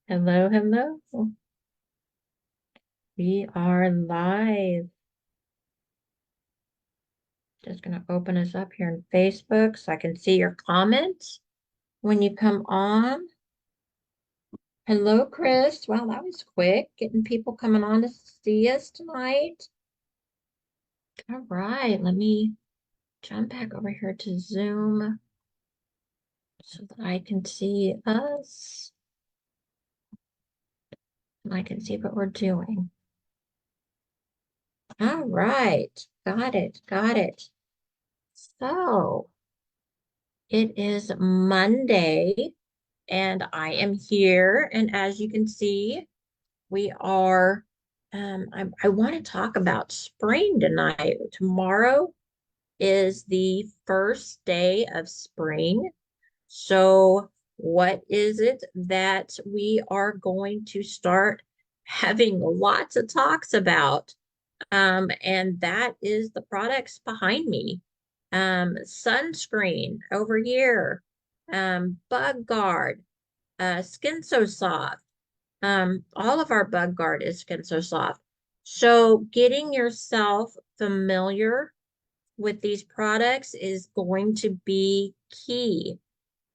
Hello, hello. We are live. Just going to open us up here in Facebook so I can see your comments when you come on. Hello, Chris. Wow, that was quick. Getting people coming on to see us tonight. All right, let me jump back over here to Zoom so that I can see us and I can see what we're doing. All right, got it, got it. So it is Monday. And I am here. And as you can see, we are, I want to talk about spring tonight. Tomorrow is the first day of spring. So, what is it that we are going to start having lots of talks about? And that is the products behind me. Sunscreen over here, Bug Guard, Skin So Soft. All of our Bug Guard is Skin So Soft. So getting yourself familiar with these products is going to be key.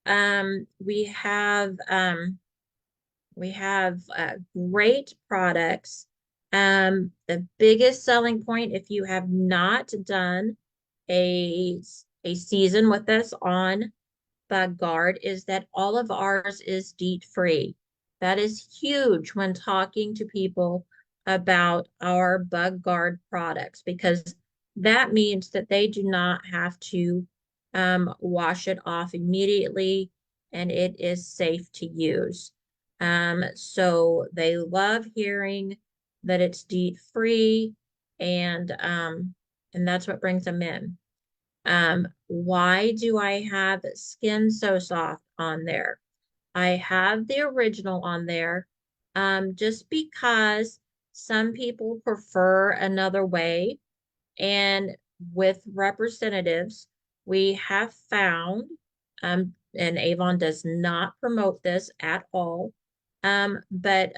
We have great products. The biggest selling point, if you have not done a a season with us on Bug Guard, is that all of ours is DEET free. That is huge when talking to people about our Bug Guard products because that means that they do not have to wash it off immediately and it is safe to use. So they love hearing that it's DEET free and that's what brings them in. Why do I have Skin So Soft on there? I have the original on there, just because some people prefer another way. And with representatives, we have found, and Avon does not promote this at all, but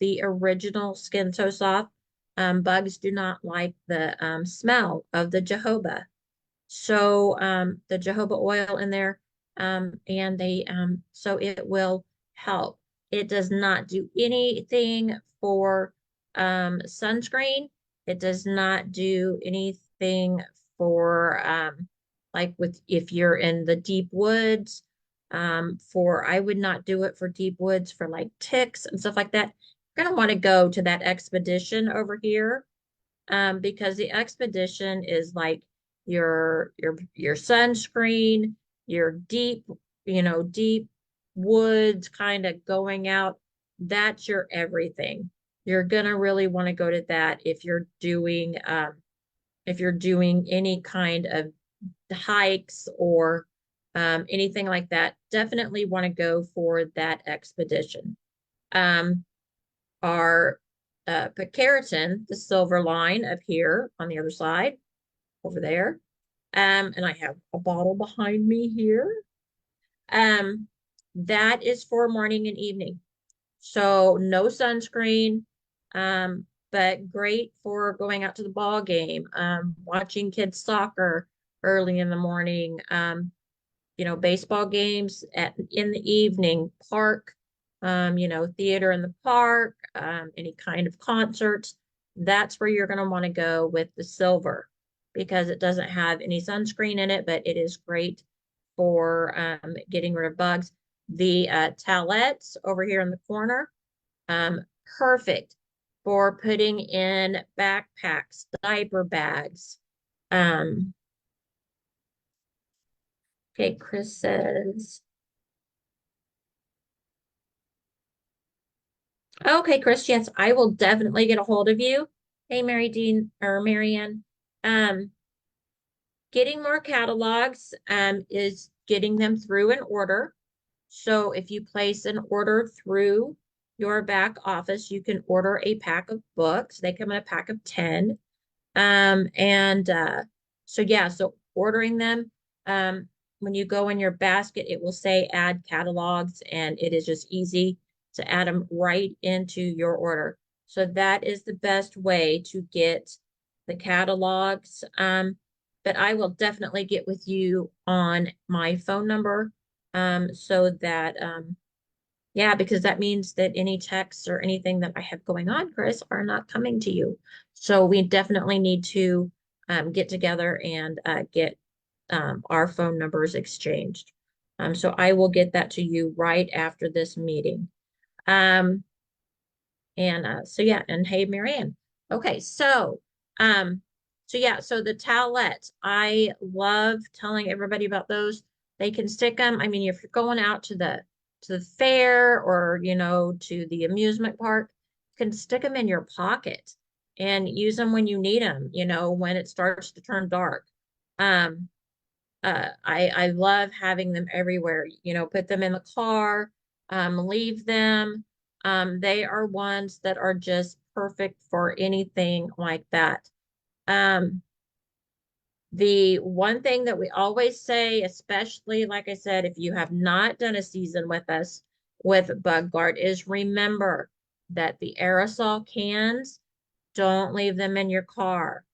the original Skin So Soft, bugs do not like the smell of the jojoba. So the jojoba oil in there, and so it will help. It does not do anything for sunscreen. It does not do anything for like with if you're in the deep woods. For I would not do it for deep woods for like ticks and stuff like that. You're gonna want to go to that expedition over here, because the expedition is like your sunscreen, your deep, deep woods kind of going out. That's your everything. You're gonna really want to go to that if you're doing any kind of hikes or anything like that. Definitely want to go for that expedition. Um, our picarotin, the silver line up here on the other side, over there. And I have a bottle behind me here. Um, that is for morning and evening. So no sunscreen, but great for going out to the ball game, watching kids soccer early in the morning, baseball games in the evening, park, theater in the park, any kind of concerts. That's where you're going to want to go with the silver because it doesn't have any sunscreen in it, but it is great for getting rid of bugs. The towelettes over here in the corner, um, perfect for putting in backpacks, diaper bags. Um, okay, Chris says, okay, Chris, yes, I will definitely get a hold of you. Hey, Mary Dean or Marianne. Um, Getting more catalogs is getting them through an order. So if you place an order through your back office, you can order a pack of books. They come in a pack of 10. And so yeah, so ordering them, when you go in your basket, it will say add catalogs and it is just easy. to add them right into your order. So that is the best way to get the catalogs. But I will definitely get with you on my phone number so that yeah, because that means that any texts or anything that I have going on, Chris, are not coming to you. So we definitely need to get together and get our phone numbers exchanged. So I will get that to you right after this meeting. Um, and so yeah, and hey, Marianne. Okay, um, so yeah, so the towelettes, I love telling everybody about those. They can stick them. I mean, if you're going out to the fair or to the amusement park, you can stick them in your pocket and use them when you need them, when it starts to turn dark. Um, I love having them everywhere. Put them in the car, leave them. They are ones that are just perfect for anything like that. Um, the one thing that we always say, especially like I said, if you have not done a season with us with Bug Guard, is remember that the aerosol cans, don't leave them in your car.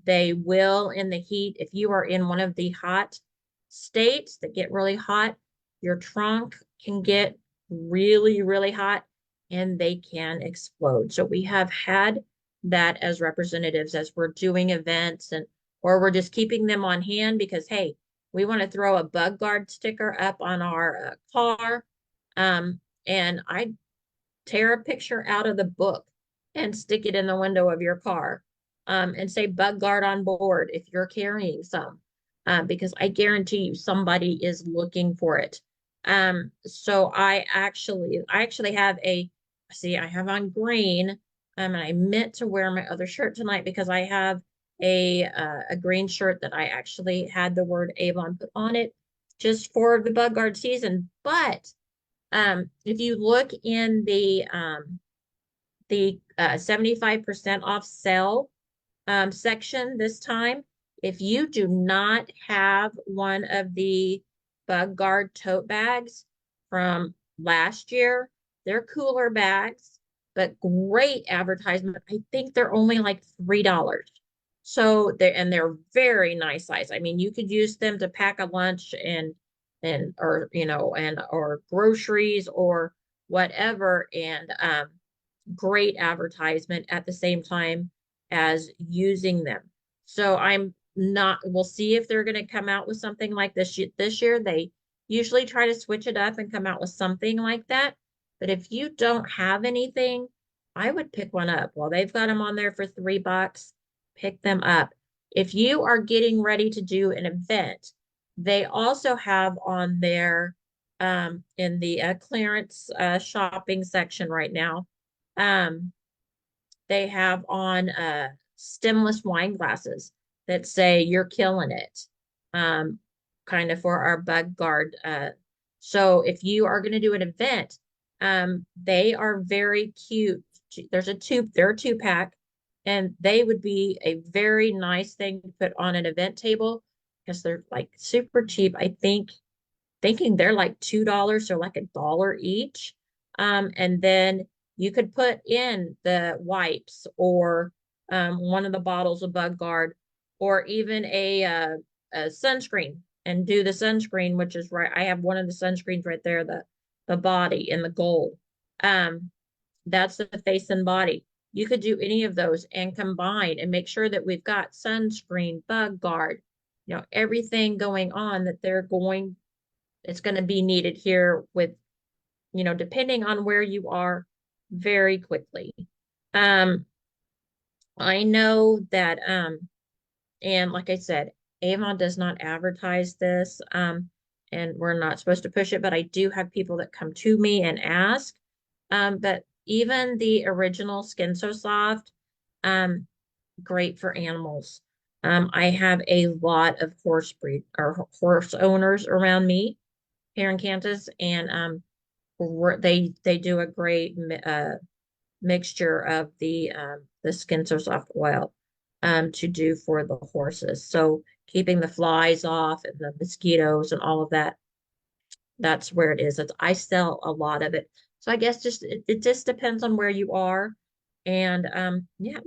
They will in the heat. If you are in one of the hot states that get really hot, your trunk can get really, really hot and they can explode. So we have had that as representatives as we're doing events or we're just keeping them on hand because, hey, we want to throw a bug guard sticker up on our car. And I tear a picture out of the book and stick it in the window of your car and say bug guard on board if you're carrying some because I guarantee you somebody is looking for it. So I actually have I have on green and I meant to wear my other shirt tonight because I have a green shirt that I actually had the word Avon put on it just for the bug guard season. But if you look in the 75% off sale section this time, if you do not have one of the Bug Guard tote bags from last year, they're cooler bags, but great advertisement. I think they're only like $3. So they're very nice size. I mean, you could use them to pack a lunch and or or groceries or whatever and great advertisement at the same time as using them. So we'll see if they're going to come out with something like this year. They usually try to switch it up and come out with something like that. But if you don't have anything, I would pick one up. Well, they've got them on there for $3. Pick them up. If you are getting ready to do an event, they also have on there in the clearance shopping section right now. Um, they have on stemless wine glasses that say you're killing it, um, kind of for our bug guard. So if you are going to do an event, they are very cute. They're a 2 pack, and they would be a very nice thing to put on an event table because they're like super cheap. Thinking they're like $2 or like $1 each. And then you could put in the wipes or one of the bottles of Bug Guard or even a sunscreen and do the sunscreen, which is right. I have one of the sunscreens right there, the body in the gold. Um, that's the face and body. You could do any of those and combine and make sure that we've got sunscreen, Bug Guard, everything going on that it's going to be needed here with, depending on where you are very quickly. Um, I know that, and like I said, Avon does not advertise this, and we're not supposed to push it, but I do have people that come to me and ask. But even the original Skin So Soft, um, great for animals. I have a lot of horse owners around me here in Kansas, and they do a great mixture of the Skin So Soft oil to do for the horses. So keeping the flies off and the mosquitoes and all of that, that's where it is. I sell a lot of it. So I guess just it just depends on where you are, and yeah,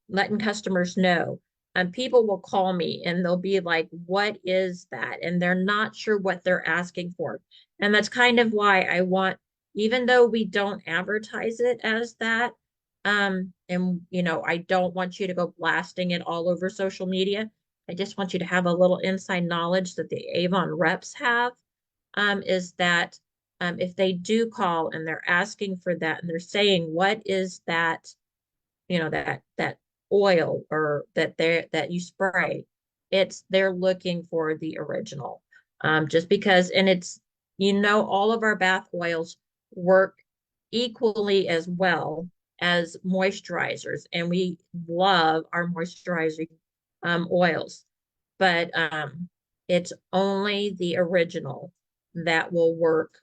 letting customers know. And people will call me and they'll be like, what is that? And they're not sure what they're asking for. And that's kind of why I want, even though we don't advertise it as that, and I don't want you to go blasting it all over social media. I just want you to have a little inside knowledge that the Avon reps have, is that if they do call and they're asking for that and they're saying, what is that? That oil or that you spray, they're looking for the original. Just because, and all of our bath oils work equally as well as moisturizers, and we love our moisturizing oils, but it's only the original that will work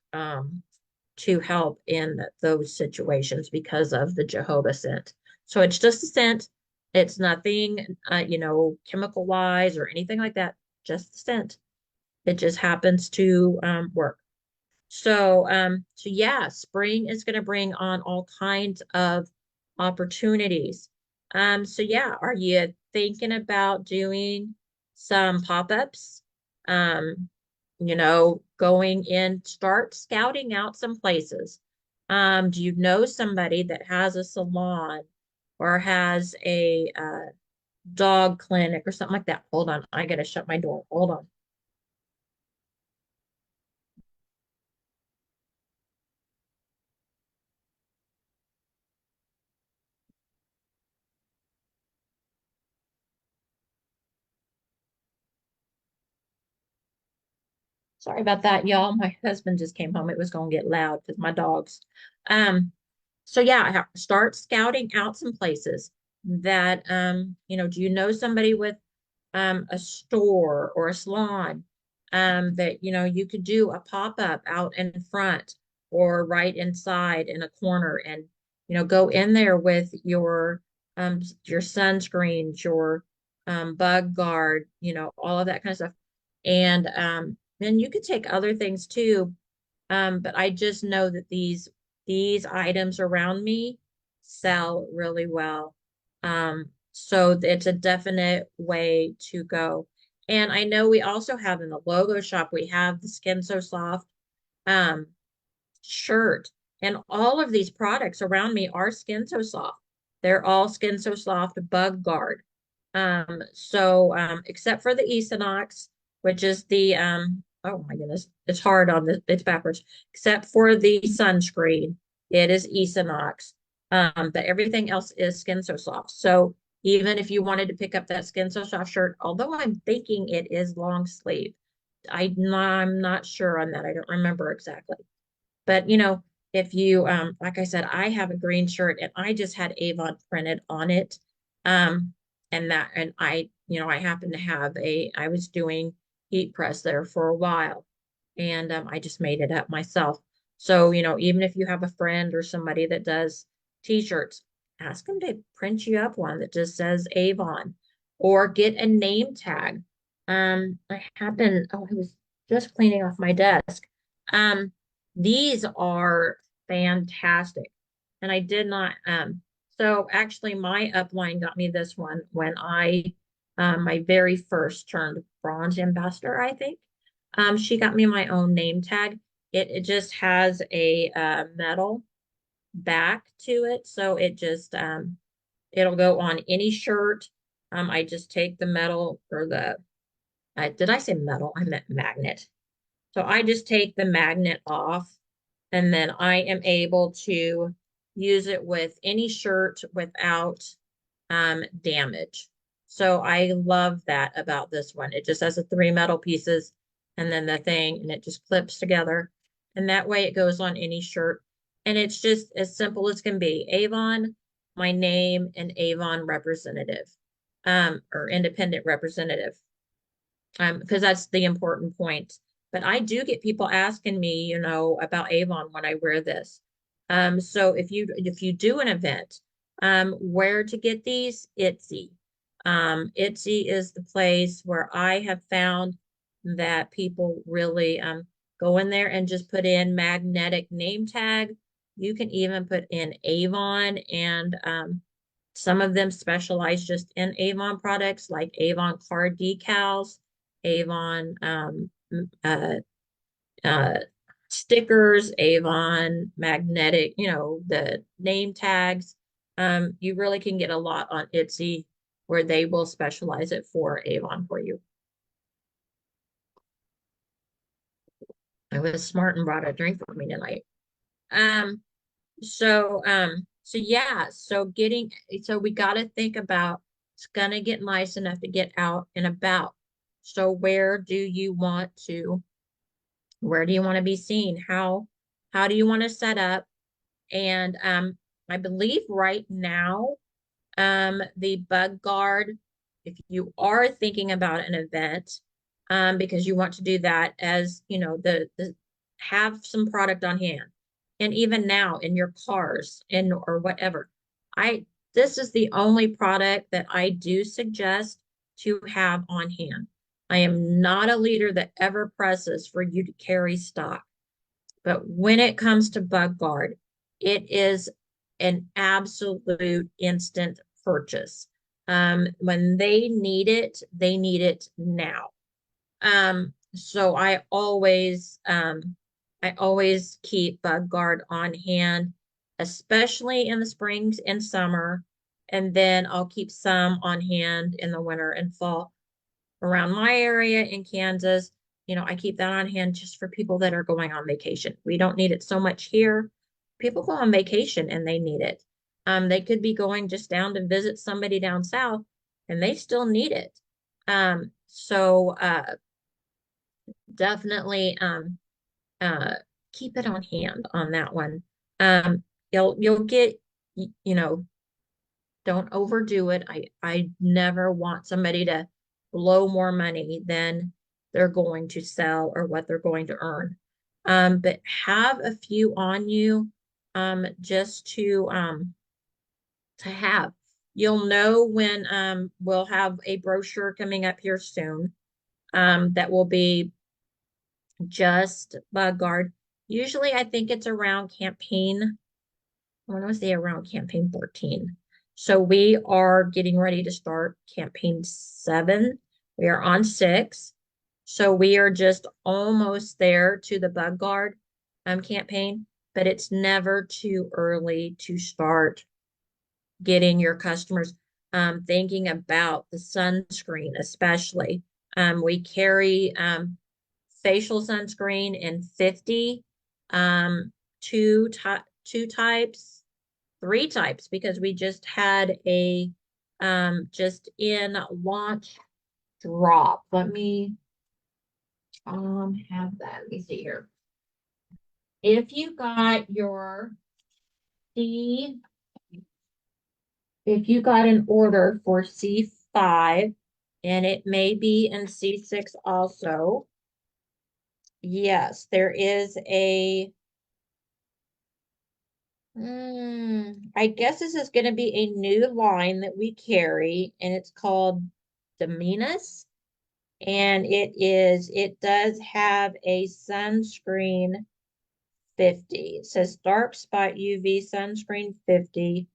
to help in those situations because of the jojoba scent. So it's just a scent. It's nothing, chemical wise or anything like that. Just a scent. It just happens to work. So yeah, spring is going to bring on all kinds of opportunities. So yeah, are you thinking about doing some pop-ups? Going in, start scouting out some places. Do you know somebody that has a salon or has a dog clinic or something like that? Hold on, I gotta shut my door. Hold on. Sorry about that, y'all. My husband just came home. It was gonna get loud because my dogs. Um, so yeah, start scouting out some places that do you know somebody with a store or a salon that you could do a pop-up out in front or right inside in a corner, and go in there with your sunscreens, your bug guard, all of that kind of stuff. And then you could take other things too, but I just know that these items around me sell really well. So it's a definite way to go. And I know we also have in the logo shop, we have the Skin So Soft um, shirt. And all of these products around me are Skin So Soft. They're all Skin So Soft Bug Guard. Except for the Equinox, which is oh my goodness, it's hard on it's backwards. Except for the sunscreen, it is Equinox. But everything else is Skin So Soft. So even if you wanted to pick up that Skin So Soft shirt, although I'm thinking it is long sleeve, I'm not sure on that. I don't remember exactly. But if you like I said, I have a green shirt and I just had Avon printed on it. Um, and I happen to have I was doing heat press there for a while, and I just made it up myself. So, even if you have a friend or somebody that does t-shirts, ask them to print you up one that just says Avon, or get a name tag. I was just cleaning off my desk. Um, these are fantastic. And I did not, so actually my upline got me this one when my very first turned bronze ambassador, I think. She got me my own name tag. It just has a metal back to it. So it'll go on any shirt. I just take the metal or did I say metal? I meant magnet. So I just take the magnet off, and then I am able to use it with any shirt without damage. So I love that about this one. It just has the three metal pieces and then the thing, and it just clips together. And that way it goes on any shirt. And it's just as simple as can be. Avon, my name, and Avon representative, or independent representative, because that's the important point. But I do get people asking me, about Avon when I wear this. So if you do an event, where to get these, Etsy. Etsy is the place where I have found that people really go in there and just put in magnetic name tag. You can even put in Avon, and some of them specialize just in Avon products like Avon card decals, Avon uh, uh, stickers, Avon magnetic, the name tags. You really can get a lot on Etsy where they will specialize it for Avon for you. I was smart and brought a drink for me tonight. Um, so yeah, so we got to think about it's gonna get nice enough to get out and about. So where do you want to be seen? How do you want to set up? And I believe right now, the bug guard, if you are thinking about an event, because you want to do that as, the have some product on hand. And even now in your cars and or whatever, I this is the only product that I do suggest to have on hand. I am not a leader that ever presses for you to carry stock. But when it comes to bug guard, it is an absolute instant purchase. When they need it now. So I always keep bug guard on hand, especially in the springs and summer. And then I'll keep some on hand in the winter and fall around my area in Kansas. I keep that on hand just for people that are going on vacation. We don't need it so much here. People go on vacation and they need it. They could be going just down to visit somebody down south and they still need it. So definitely uh, keep it on hand on that one. You'll get, you know, don't overdo it. I never want somebody to blow more money than they're going to sell or what they're going to earn. But have a few on you, just to have. You'll know when we'll have a brochure coming up here soon, that will be just bug guard. Usually I think it's around campaign, I want to say around campaign 13. So we are getting ready to start campaign 7. We are on 6. So we are just almost there to the bug guard campaign, but it's never too early to start getting your customers thinking about the sunscreen, especially. We carry facial sunscreen in 50, two types, 3 types, because we just had a just in launch drop. Let me have that. Let me see here. If you got your C, if you got an order for C5, and it may be in C6 also, yes, there is a I guess this is going to be a new line that we carry, and it's called Dominus. And it does have a sunscreen 50. It says dark spot UV sunscreen 50.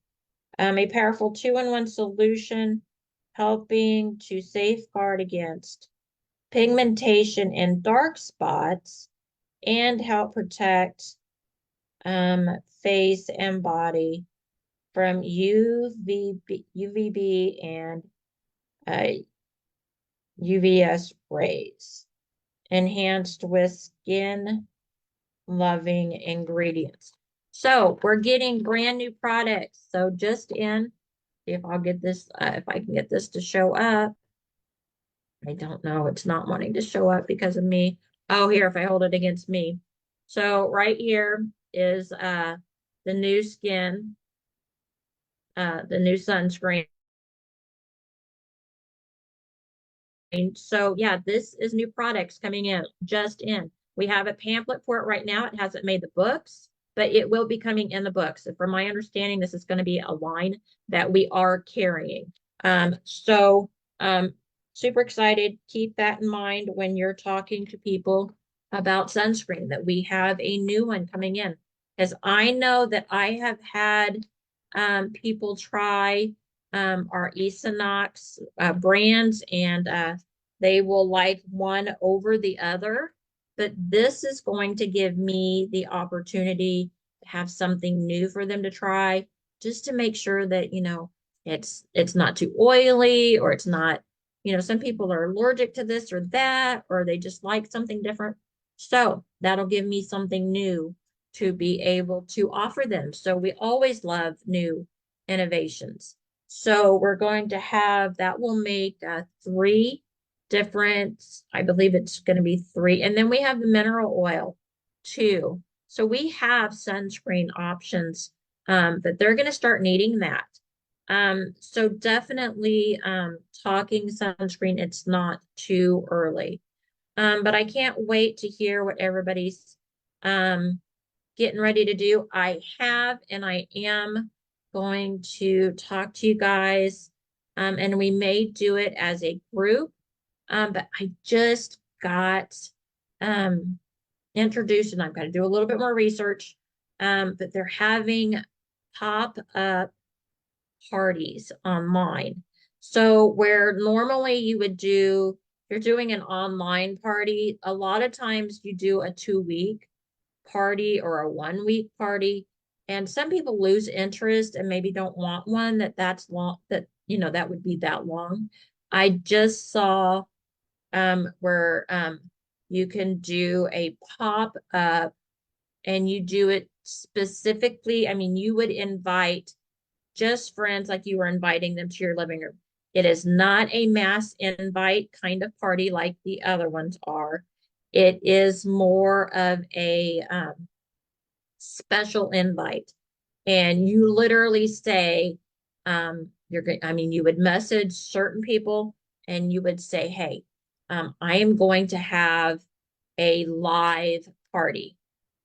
A powerful 2-in-1 solution helping to safeguard against pigmentation and dark spots and help protect face and body from UVB and UVS rays, enhanced with skin loving ingredients. So we're getting brand new products. So just in, see if I'll get this, if I can get this to show up. I don't know. It's not wanting to show up because of me. Oh, here, if I hold it against me. So right here is the new skin, the new sunscreen. So yeah, this is new products coming in, just in. We have a pamphlet for it right now. It hasn't made the books, but it will be coming in the books. And from my understanding, this is going to be a line that we are carrying. So super excited. Keep that in mind when you're talking to people about sunscreen, that we have a new one coming in. Because I know that I have had people try our Esonox brands, and they will like one over the other. But this is going to give me the opportunity to have something new for them to try, just to make sure that, it's not too oily, or it's not, some people are allergic to this or that, or they just like something different. So that'll give me something new to be able to offer them. So we always love new innovations. So we're going to have that will make three different, I believe it's going to be three. And then we have the mineral oil too. So we have sunscreen options, but they're going to start needing that. So definitely talking sunscreen, it's not too early. But I can't wait to hear what everybody's um, getting ready to do. I have, and I am going to talk to you guys, and we may do it as a group. But I just got um, introduced, and I've got to do a little bit more research. But they're having pop-up parties online. So where normally you would do, you're doing an online party, a lot of times you do a 2 week party or a 1 week party. And some people lose interest and maybe don't want one that's long, that, that would be that long. I just saw where you can do a pop up, and you do it specifically. I mean, you would invite just friends like you were inviting them to your living room. It is not a mass invite kind of party like the other ones are. It is more of a special invite. And you literally say, I mean, you would message certain people and you would say, hey, I am going to have a live party,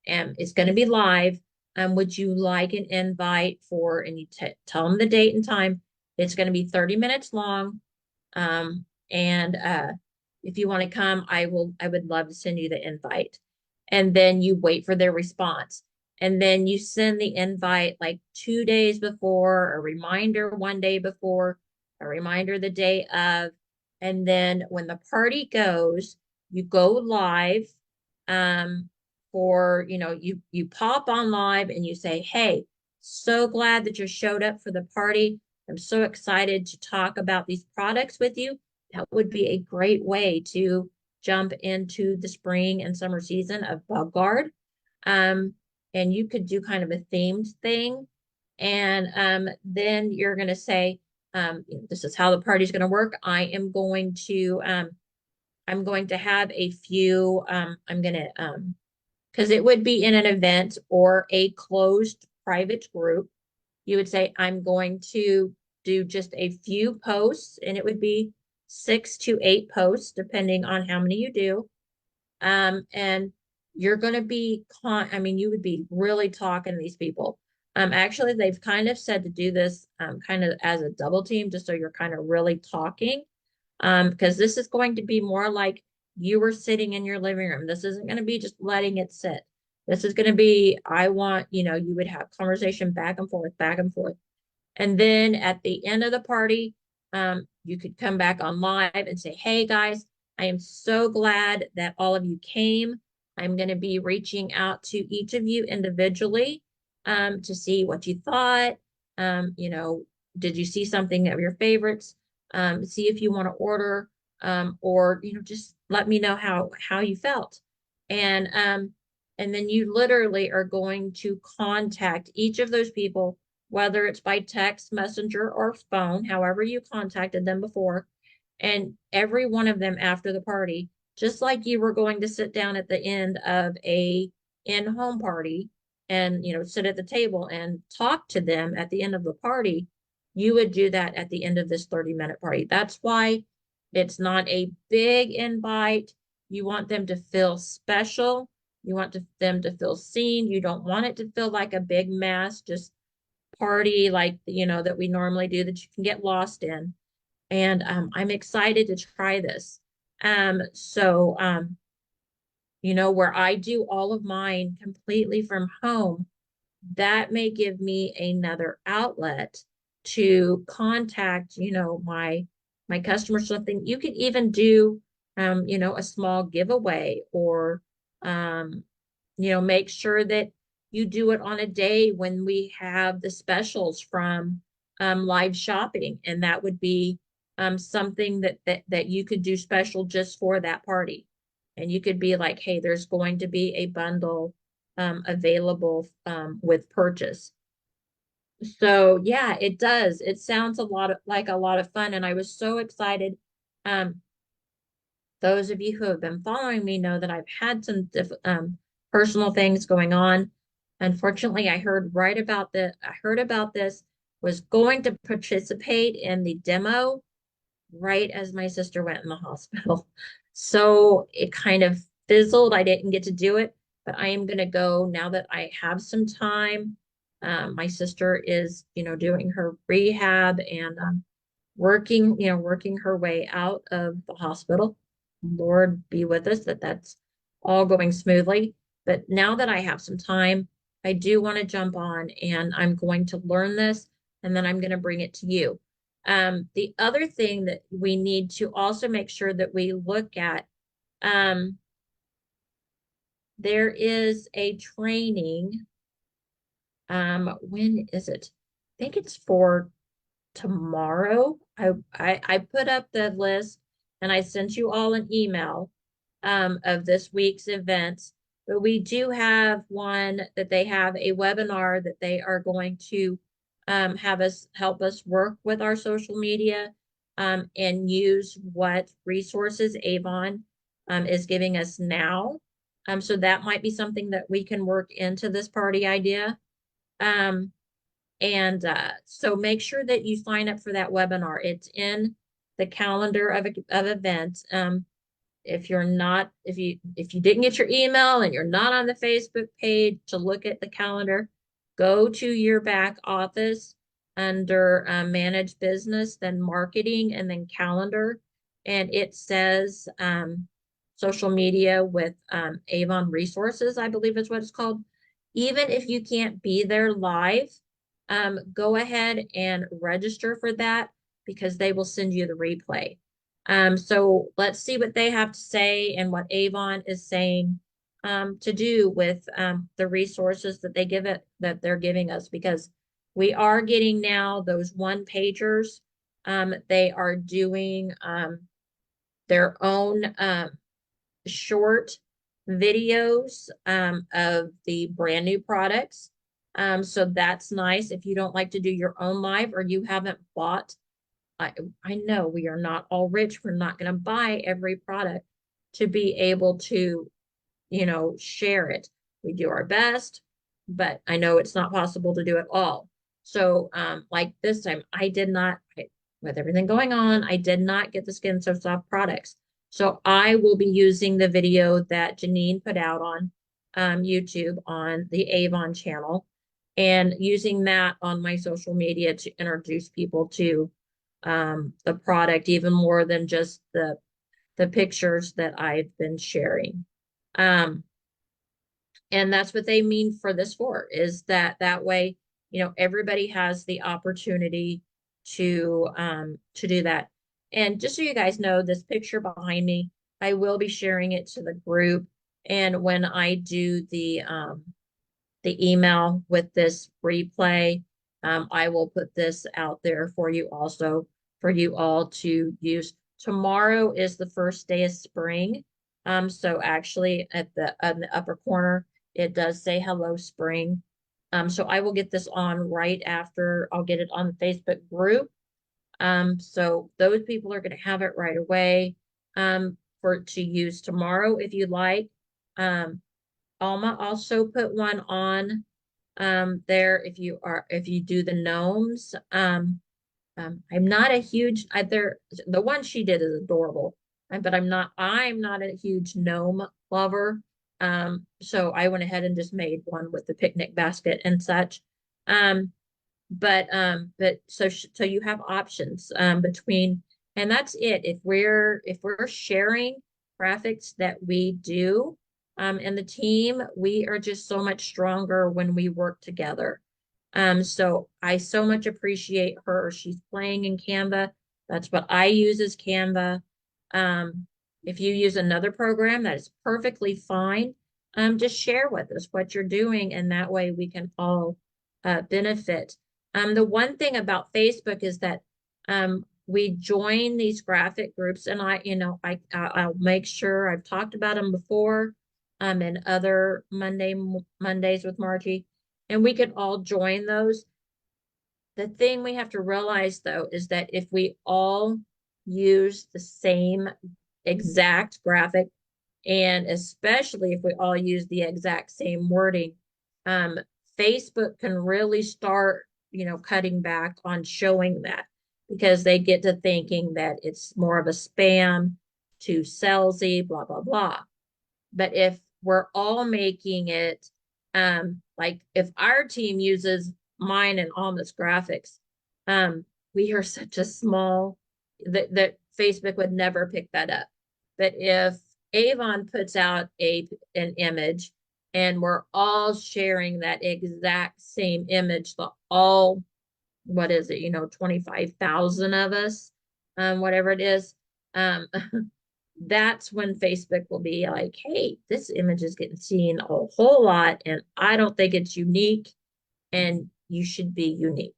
and it's going to be live. Would you like an invite for, and you tell them the date and time. It's going to be 30 minutes long. And if you want to come, I would love to send you the invite. And then you wait for their response. And then you send the invite like 2 days before, a reminder 1 day before, a reminder the day of. And then when the party goes, you go live. Um, for, you pop on live and you say, hey, so glad that you showed up for the party. I'm so excited to talk about these products with you. That would be a great way to jump into the spring and summer season of Bug Guard. Um, and you could do kind of a themed thing. And then you're going to say, this is how the party's going to work. I'm going to have a few, I'm going to, because it would be in an event or a closed private group. You would say, I'm going to do just a few posts, and it would be 6 to 8 posts, depending on how many you do. And you're going to be, I mean, you would be really talking to these people. Actually, they've kind of said to do this kind of as a double team, just so you're kind of really talking. Because this is going to be more like you were sitting in your living room. This isn't going to be just letting it sit. This is going to be, I want, you would have conversation back and forth, back and forth. And then at the end of the party, you could come back on live and say, hey guys, I am so glad that all of you came. I'm going to be reaching out to each of you individually to see what you thought. Did you see something of your favorites? See if you want to order, or just let me know how you felt. And then you literally are going to contact each of those people, whether it's by text, messenger, or phone, however you contacted them before. And every one of them after the party, just like you were going to sit down at the end of a in-home party and sit at the table and talk to them at the end of the party, you would do that at the end of this 30-minute party. That's why it's not a big invite. You want them to feel special. You want them to feel seen. You don't want it to feel like a big mass, just party like, that we normally do, that you can get lost in. And I'm excited to try this. So where I do all of mine completely from home, that may give me another outlet to contact, my customers. Something you could even do, a small giveaway, or um, make sure that you do it on a day when we have the specials from live shopping, and that would be something that you could do special just for that party. And you could be like, hey, there's going to be a bundle available with purchase. So yeah, it does. It sounds like a lot of fun, and I was so excited. Um, those of you who have been following me know that I've had some personal things going on. Unfortunately, I heard about this, was going to participate in the demo right as my sister went in the hospital. So it kind of fizzled. I didn't get to do it, but I am going to go now that I have some time. My sister is, doing her rehab and working her way out of the hospital. Lord be with us that that's all going smoothly. But now that I have some time, I do want to jump on, and I'm going to learn this, and then I'm going to bring it to you. The other thing that we need to also make sure that we look at, um, there is a training. When is it? I think it's for tomorrow. I put up the list, and I sent you all an email of this week's events. But we do have one that they have a webinar that they are going to have us help us work with our social media and use what resources Avon is giving us now. So that might be something that we can work into this party idea. Um, and so make sure that you sign up for that webinar. It's in the calendar of events. If you didn't get your email and you're not on the Facebook page to look at the calendar, go to your back office under manage business, then marketing, and then calendar. And it says social media with Avon resources, I believe is what it's called. Even if you can't be there live, go ahead and register for that, because they will send you the replay. So let's see what they have to say and what Avon is saying to do with the resources that they're giving us, because we are getting now those one pagers. They are doing their own short videos of the brand new products. So that's nice. If you don't like to do your own live, or you haven't bought, I, I know we are not all rich. We're not going to buy every product to be able to, share it. We do our best, but I know it's not possible to do it all. So, like this time, with everything going on, I did not get the Skin So Soft products. So I will be using the video that Janine put out on YouTube on the Avon channel, and using that on my social media to introduce people to the product, even more than just the pictures that I've been sharing. Um, and that's what they mean for this for, is that way, everybody has the opportunity to do that. And just so you guys know, this picture behind me, I will be sharing it to the group. And when I do the email with this replay, I will put this out there for you also, for you all to use. Tomorrow is the first day of spring. So actually on the upper corner, it does say hello spring. So I will get this on right after. I'll get it on the Facebook group. So those people are going to have it right away for to use tomorrow if you like. Alma also put one on there if you do the gnomes. I'm not a huge the one she did is adorable, but I'm not a huge gnome lover. So I went ahead and just made one with the picnic basket and such. But so you have options between, and that's it. If we're sharing graphics that we do, And the team, we are just so much stronger when we work together. So I so much appreciate her. She's playing in Canva. That's what I use as Canva. Um, if you use another program, that is perfectly fine. Just share with us what you're doing, and that way we can all benefit. The one thing about Facebook is that we join these graphic groups, and I'll make sure I've talked about them before, and other Mondays with Margie, and we could all join those. The thing we have to realize though is that if we all use the same exact graphic, and especially if we all use the exact same wording, um, Facebook can really start, cutting back on showing that, because they get to thinking that it's more of a spam, too salesy, blah, blah, blah. But if we're all making it, like if our team uses mine and Alma's graphics, um, we are such a small that Facebook would never pick that up. But if Avon puts out an image and we're all sharing that exact same image, the all, what is it, 25,000 of us, whatever it is, um, that's when Facebook will be like, hey, this image is getting seen a whole lot, and I don't think it's unique, and you should be unique.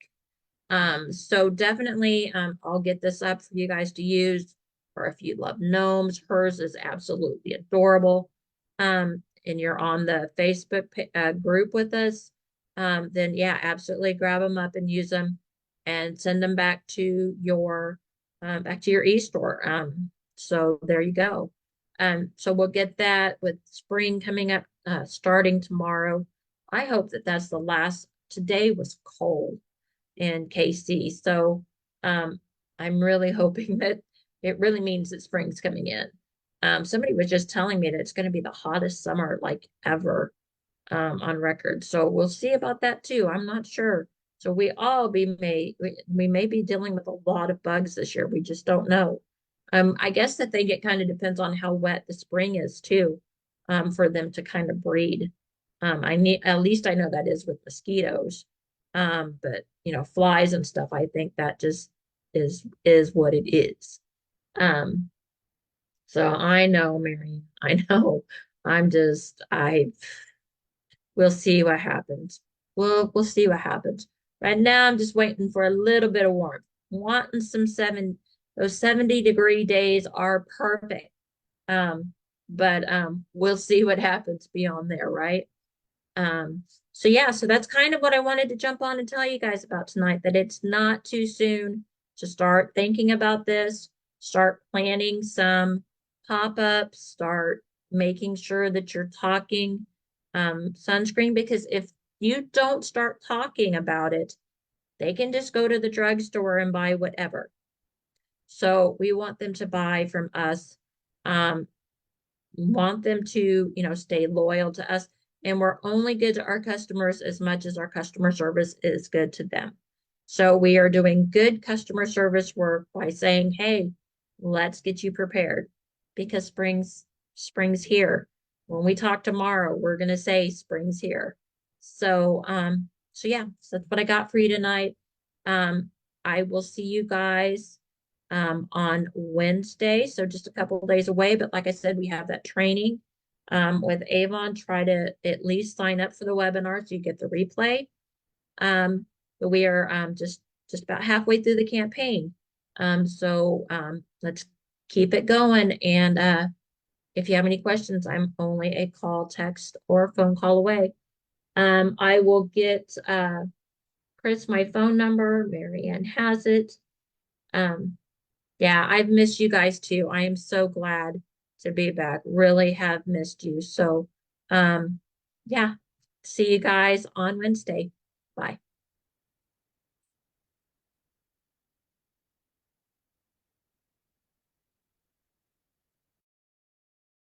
So definitely, I'll get this up for you guys to use. Or if you love gnomes, hers is absolutely adorable. And you're on the Facebook group with us, then yeah, absolutely grab them up and use them, and send them back to your e-store. So there you go. So we'll get that with spring coming up, starting tomorrow. I hope that that's the last. Today was cold in KC. So I'm really hoping that it really means that spring's coming in. Somebody was just telling me that it's going to be the hottest summer like ever, on record. So we'll see about that too. I'm not sure. So we may be dealing with a lot of bugs this year. We just don't know. I guess that they get kind of depends on how wet the spring is too, for them to kind of breed. I need At least I know that is with mosquitoes. But flies and stuff, I think that just is what it is. Um, so I know, Mary, I know. I we'll see what happens. We'll see what happens. Right now, I'm just waiting for a little bit of warmth. Wanting those 70-degree days are perfect. But we'll see what happens beyond there, right? So yeah, so that's kind of what I wanted to jump on and tell you guys about tonight, that it's not too soon to start thinking about this, start planning some pop-ups, start making sure that you're talking sunscreen, because if you don't start talking about it, they can just go to the drugstore and buy whatever. So we want them to buy from us, um, want them to, stay loyal to us. And we're only good to our customers as much as our customer service is good to them. So we are doing good customer service work by saying, hey, let's get you prepared, because spring's here. When we talk tomorrow, we're going to say spring's here. So yeah, so that's what I got for you tonight. I will see you guys on Wednesday. So just a couple of days away. But like I said, we have that training with Avon. Try to at least sign up for the webinar so you get the replay. But we are just about halfway through the campaign. So let's keep it going. And if you have any questions, I'm only a call, text, or phone call away. I will get Chris my phone number. Mary Ann has it. Yeah, I've missed you guys too. I am so glad to be back. Really have missed you. So, yeah, see you guys on Wednesday. Bye.